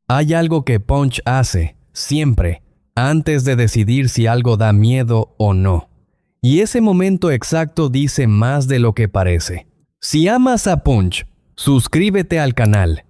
Hay algo que Punch hace, siempre, antes de decidir si algo da miedo o no. Y ese momento exacto dice más de lo que parece. Si amas a Punch, suscríbete al canal.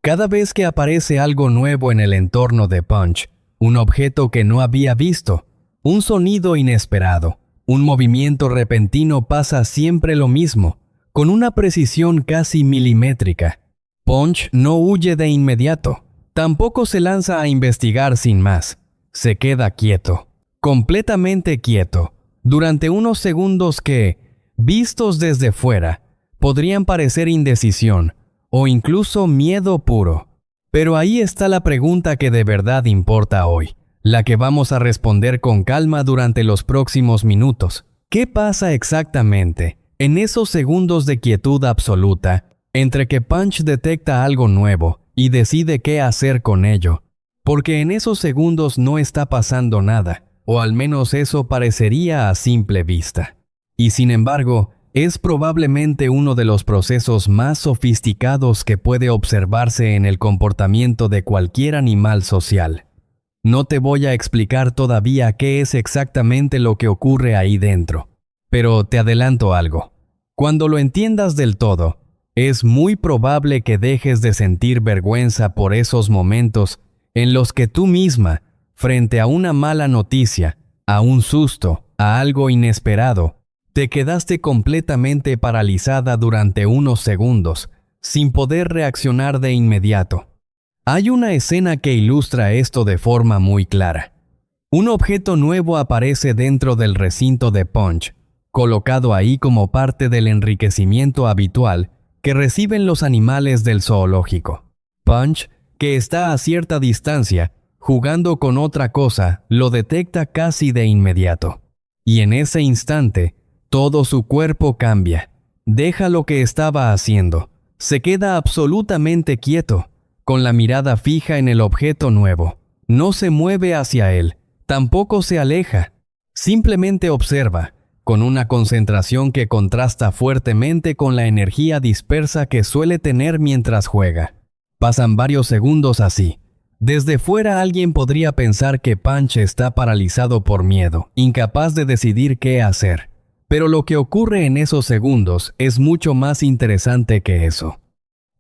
Cada vez que aparece algo nuevo en el entorno de Punch, un objeto que no había visto, un sonido inesperado, un movimiento repentino, pasa siempre lo mismo, con una precisión casi milimétrica. Punch no huye de inmediato, tampoco se lanza a investigar sin más. Se queda quieto, completamente quieto, durante unos segundos que, vistos desde fuera, podrían parecer indecisión o incluso miedo puro. Pero ahí está la pregunta que de verdad importa hoy, la que vamos a responder con calma durante los próximos minutos. ¿Qué pasa exactamente en esos segundos de quietud absoluta entre que Punch detecta algo nuevo y decide qué hacer con ello? Porque en esos segundos no está pasando nada, o al menos eso parecería a simple vista. Y sin embargo, es probablemente uno de los procesos más sofisticados que puede observarse en el comportamiento de cualquier animal social. No te voy a explicar todavía qué es exactamente lo que ocurre ahí dentro, pero te adelanto algo. Cuando lo entiendas del todo, es muy probable que dejes de sentir vergüenza por esos momentos en los que tú misma, frente a una mala noticia, a un susto, a algo inesperado, te quedaste completamente paralizada durante unos segundos, sin poder reaccionar de inmediato. Hay una escena que ilustra esto de forma muy clara. Un objeto nuevo aparece dentro del recinto de Punch, colocado ahí como parte del enriquecimiento habitual que reciben los animales del zoológico. Punch, que está a cierta distancia, jugando con otra cosa, lo detecta casi de inmediato. Y en ese instante, todo su cuerpo cambia. Deja lo que estaba haciendo. Se queda absolutamente quieto, con la mirada fija en el objeto nuevo. No se mueve hacia él, tampoco se aleja. Simplemente observa, con una concentración que contrasta fuertemente con la energía dispersa que suele tener mientras juega. Pasan varios segundos así. Desde fuera alguien podría pensar que Punch está paralizado por miedo, incapaz de decidir qué hacer. Pero lo que ocurre en esos segundos es mucho más interesante que eso.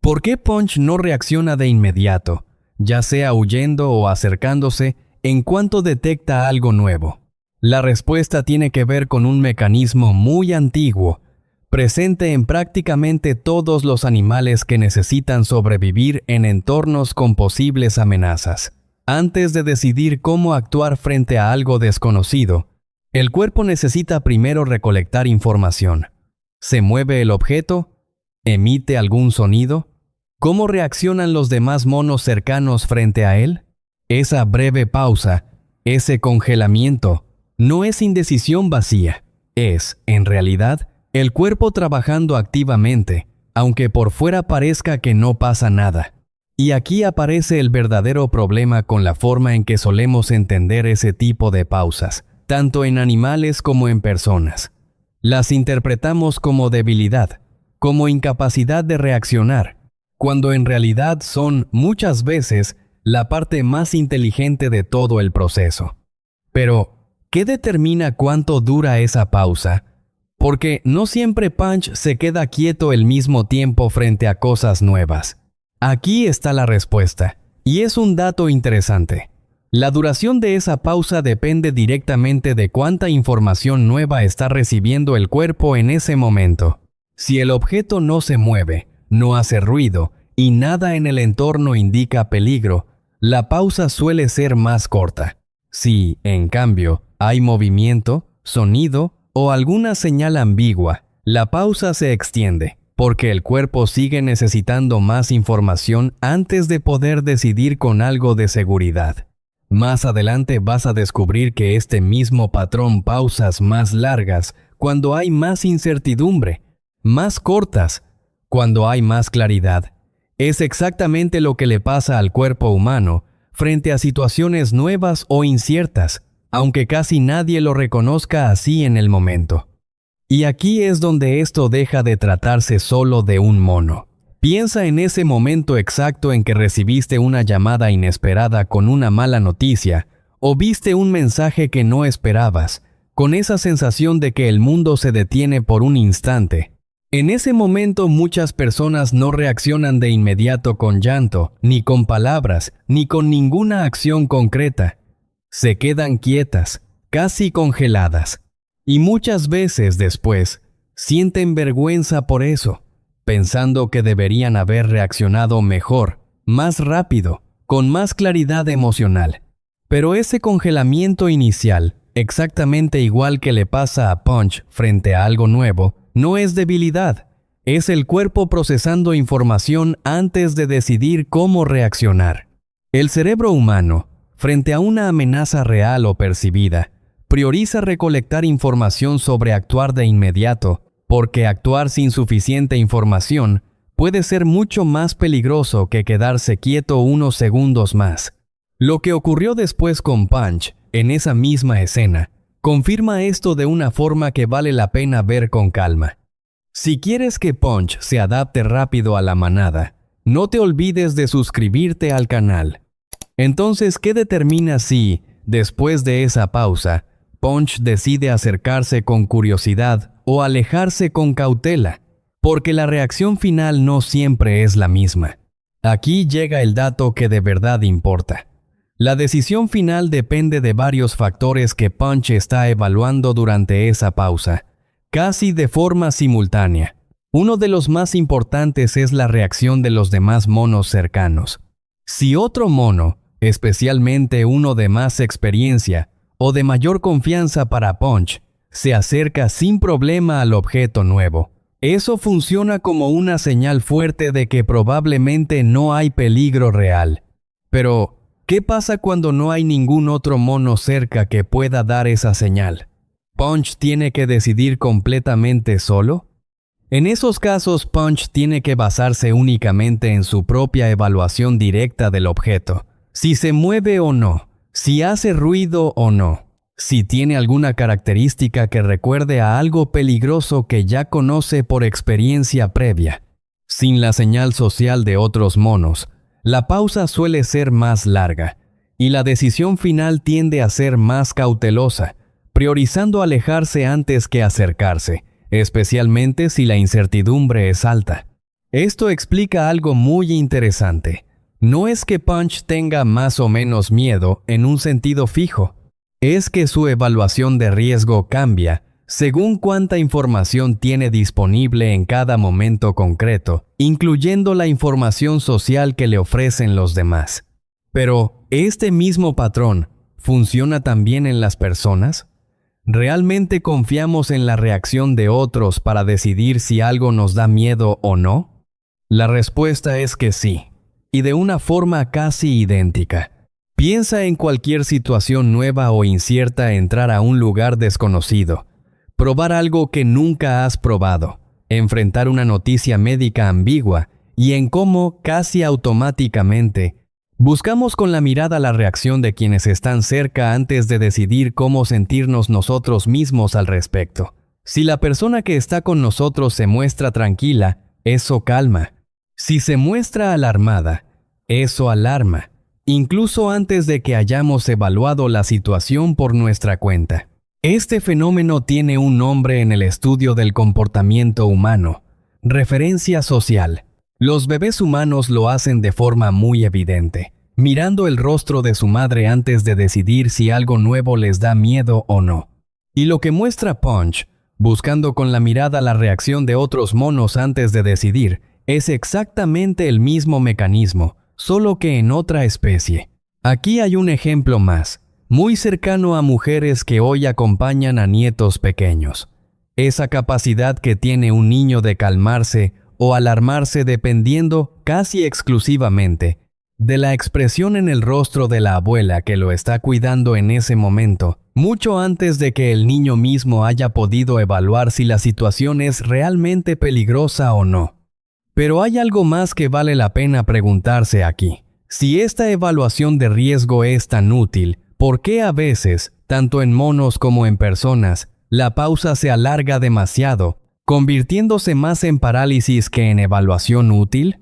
¿Por qué Punch no reacciona de inmediato, ya sea huyendo o acercándose, en cuanto detecta algo nuevo? La respuesta tiene que ver con un mecanismo muy antiguo, presente en prácticamente todos los animales que necesitan sobrevivir en entornos con posibles amenazas. Antes de decidir cómo actuar frente a algo desconocido, el cuerpo necesita primero recolectar información. ¿Se mueve el objeto? ¿Emite algún sonido? ¿Cómo reaccionan los demás monos cercanos frente a él? Esa breve pausa, ese congelamiento, no es indecisión vacía. Es, en realidad, el cuerpo trabajando activamente, aunque por fuera parezca que no pasa nada. Y aquí aparece el verdadero problema con la forma en que solemos entender ese tipo de pausas, tanto en animales como en personas. Las interpretamos como debilidad, como incapacidad de reaccionar, cuando en realidad son, muchas veces, la parte más inteligente de todo el proceso. Pero, ¿qué determina cuánto dura esa pausa? Porque no siempre Punch se queda quieto el mismo tiempo frente a cosas nuevas. Aquí está la respuesta, y es un dato interesante. La duración de esa pausa depende directamente de cuánta información nueva está recibiendo el cuerpo en ese momento. Si el objeto no se mueve, no hace ruido y nada en el entorno indica peligro, la pausa suele ser más corta. Si, en cambio, hay movimiento, sonido o alguna señal ambigua, la pausa se extiende, porque el cuerpo sigue necesitando más información antes de poder decidir con algo de seguridad. Más adelante vas a descubrir que este mismo patrón pausas más largas cuando hay más incertidumbre, más cortas cuando hay más claridad. Es exactamente lo que le pasa al cuerpo humano frente a situaciones nuevas o inciertas, aunque casi nadie lo reconozca así en el momento. Y aquí es donde esto deja de tratarse solo de un mono. Piensa en ese momento exacto en que recibiste una llamada inesperada con una mala noticia o viste un mensaje que no esperabas, con esa sensación de que el mundo se detiene por un instante. En ese momento muchas personas no reaccionan de inmediato con llanto, ni con palabras, ni con ninguna acción concreta. Se quedan quietas, casi congeladas. Y muchas veces después, sienten vergüenza por eso, pensando que deberían haber reaccionado mejor, más rápido, con más claridad emocional. Pero ese congelamiento inicial, exactamente igual que le pasa a Punch frente a algo nuevo, no es debilidad, es el cuerpo procesando información antes de decidir cómo reaccionar. El cerebro humano, frente a una amenaza real o percibida, prioriza recolectar información sobre actuar de inmediato, porque actuar sin suficiente información puede ser mucho más peligroso que quedarse quieto unos segundos más. Lo que ocurrió después con Punch, en esa misma escena, confirma esto de una forma que vale la pena ver con calma. Si quieres que Punch se adapte rápido a la manada, no te olvides de suscribirte al canal. Entonces, ¿qué determina si, después de esa pausa, Punch decide acercarse con curiosidad o alejarse con cautela? Porque la reacción final no siempre es la misma. Aquí llega el dato que de verdad importa. La decisión final depende de varios factores que Punch está evaluando durante esa pausa, casi de forma simultánea. Uno de los más importantes es la reacción de los demás monos cercanos. Si otro mono, especialmente uno de más experiencia o de mayor confianza para Punch, se acerca sin problema al objeto nuevo, eso funciona como una señal fuerte de que probablemente no hay peligro real. Pero, ¿qué pasa cuando no hay ningún otro mono cerca que pueda dar esa señal? ¿Punch tiene que decidir completamente solo? En esos casos, Punch tiene que basarse únicamente en su propia evaluación directa del objeto. Si se mueve o no, si hace ruido o no, si tiene alguna característica que recuerde a algo peligroso que ya conoce por experiencia previa. Sin la señal social de otros monos, la pausa suele ser más larga, y la decisión final tiende a ser más cautelosa, priorizando alejarse antes que acercarse, especialmente si la incertidumbre es alta. Esto explica algo muy interesante. No es que Punch tenga más o menos miedo en un sentido fijo, es que su evaluación de riesgo cambia según cuánta información tiene disponible en cada momento concreto, incluyendo la información social que le ofrecen los demás. Pero, ¿este mismo patrón funciona también en las personas? ¿Realmente confiamos en la reacción de otros para decidir si algo nos da miedo o no? La respuesta es que sí, y de una forma casi idéntica. Piensa en cualquier situación nueva o incierta: entrar a un lugar desconocido, probar algo que nunca has probado, enfrentar una noticia médica ambigua, y en cómo, casi automáticamente, buscamos con la mirada la reacción de quienes están cerca antes de decidir cómo sentirnos nosotros mismos al respecto. Si la persona que está con nosotros se muestra tranquila, eso calma. Si se muestra alarmada, eso alarma, incluso antes de que hayamos evaluado la situación por nuestra cuenta. Este fenómeno tiene un nombre en el estudio del comportamiento humano: referencia social. Los bebés humanos lo hacen de forma muy evidente, mirando el rostro de su madre antes de decidir si algo nuevo les da miedo o no. Y lo que muestra Punch, buscando con la mirada la reacción de otros monos antes de decidir, es exactamente el mismo mecanismo, solo que en otra especie. Aquí hay un ejemplo más, muy cercano a mujeres que hoy acompañan a nietos pequeños. Esa capacidad que tiene un niño de calmarse o alarmarse dependiendo casi exclusivamente de la expresión en el rostro de la abuela que lo está cuidando en ese momento, mucho antes de que el niño mismo haya podido evaluar si la situación es realmente peligrosa o no. Pero hay algo más que vale la pena preguntarse aquí. Si esta evaluación de riesgo es tan útil, ¿por qué a veces, tanto en monos como en personas, la pausa se alarga demasiado, convirtiéndose más en parálisis que en evaluación útil.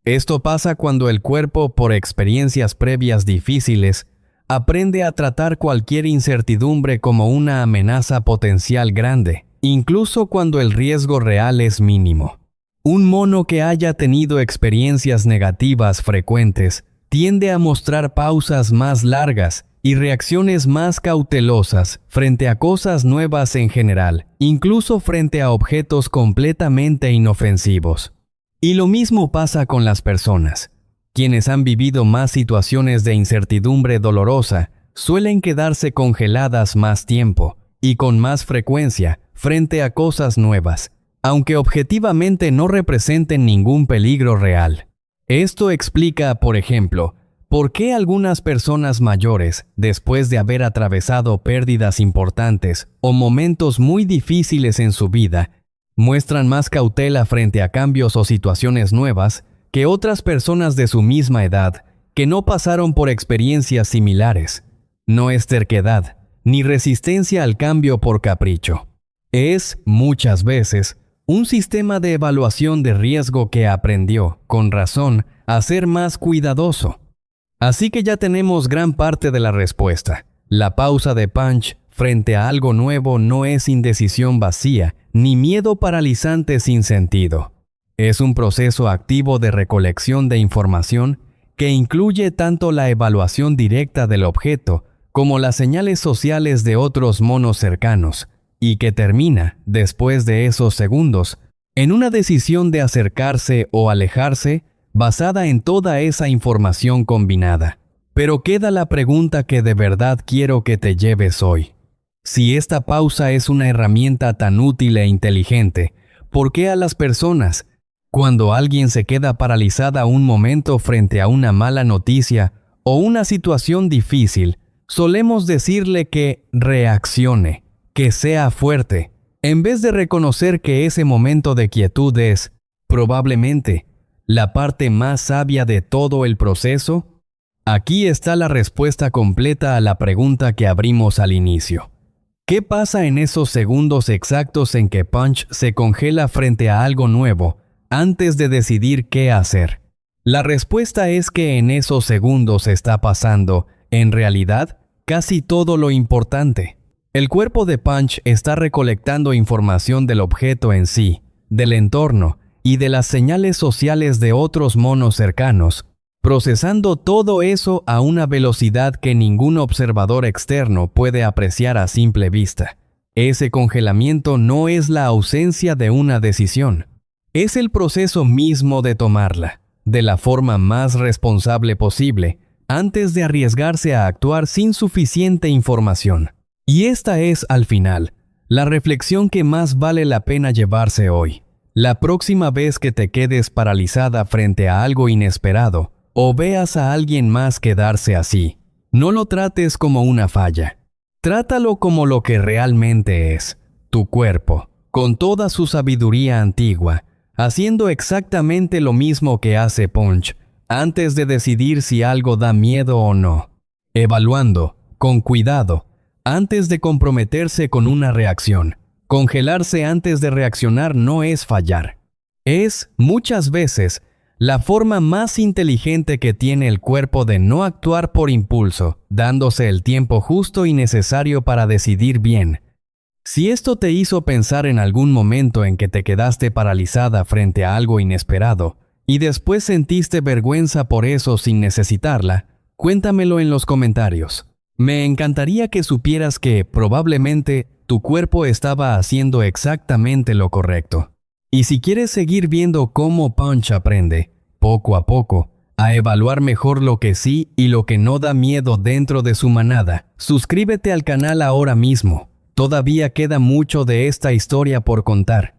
Esto pasa cuando el cuerpo, por experiencias previas difíciles, aprende a tratar cualquier incertidumbre como una amenaza potencial grande, incluso cuando el riesgo real es mínimo. Un mono que haya tenido experiencias negativas frecuentes tiende a mostrar pausas más largas y reacciones más cautelosas frente a cosas nuevas en general, incluso frente a objetos completamente inofensivos. Y lo mismo pasa con las personas. Quienes han vivido más situaciones de incertidumbre dolorosa suelen quedarse congeladas más tiempo y con más frecuencia frente a cosas nuevas, aunque objetivamente no representen ningún peligro real. Esto explica, por ejemplo, por qué algunas personas mayores, después de haber atravesado pérdidas importantes o momentos muy difíciles en su vida, muestran más cautela frente a cambios o situaciones nuevas que otras personas de su misma edad que no pasaron por experiencias similares. No es terquedad, ni resistencia al cambio por capricho. Es, muchas veces, un sistema de evaluación de riesgo que aprendió, con razón, a ser más cuidadoso. Así que ya tenemos gran parte de la respuesta. La pausa de Punch frente a algo nuevo no es indecisión vacía, ni miedo paralizante sin sentido. Es un proceso activo de recolección de información que incluye tanto la evaluación directa del objeto como las señales sociales de otros monos cercanos, y que termina, después de esos segundos, en una decisión de acercarse o alejarse basada en toda esa información combinada. Pero queda la pregunta que de verdad quiero que te lleves hoy. Si esta pausa es una herramienta tan útil e inteligente, ¿por qué a las personas, cuando alguien se queda paralizada un momento frente a una mala noticia o una situación difícil, solemos decirle que reaccione, que sea fuerte, en vez de reconocer que ese momento de quietud es, probablemente, la parte más sabia de todo el proceso? Aquí está la respuesta completa a la pregunta que abrimos al inicio. ¿Qué pasa en esos segundos exactos en que Punch se congela frente a algo nuevo antes de decidir qué hacer? La respuesta es que en esos segundos está pasando, en realidad, casi todo lo importante. El cuerpo de Punch está recolectando información del objeto en sí, del entorno y de las señales sociales de otros monos cercanos, procesando todo eso a una velocidad que ningún observador externo puede apreciar a simple vista. Ese congelamiento no es la ausencia de una decisión, es el proceso mismo de tomarla, de la forma más responsable posible, antes de arriesgarse a actuar sin suficiente información. Y esta es, al final, la reflexión que más vale la pena llevarse hoy. La próxima vez que te quedes paralizada frente a algo inesperado o veas a alguien más quedarse así, no lo trates como una falla. Trátalo como lo que realmente es, tu cuerpo, con toda su sabiduría antigua, haciendo exactamente lo mismo que hace Punch antes de decidir si algo da miedo o no. Evaluando, con cuidado, antes de comprometerse con una reacción. Congelarse antes de reaccionar no es fallar. Es, muchas veces, la forma más inteligente que tiene el cuerpo de no actuar por impulso, dándose el tiempo justo y necesario para decidir bien. Si esto te hizo pensar en algún momento en que te quedaste paralizada frente a algo inesperado y después sentiste vergüenza por eso sin necesitarla, cuéntamelo en los comentarios. Me encantaría que supieras que, probablemente, tu cuerpo estaba haciendo exactamente lo correcto. Y si quieres seguir viendo cómo Punch aprende, poco a poco, a evaluar mejor lo que sí y lo que no da miedo dentro de su manada, suscríbete al canal ahora mismo. Todavía queda mucho de esta historia por contar.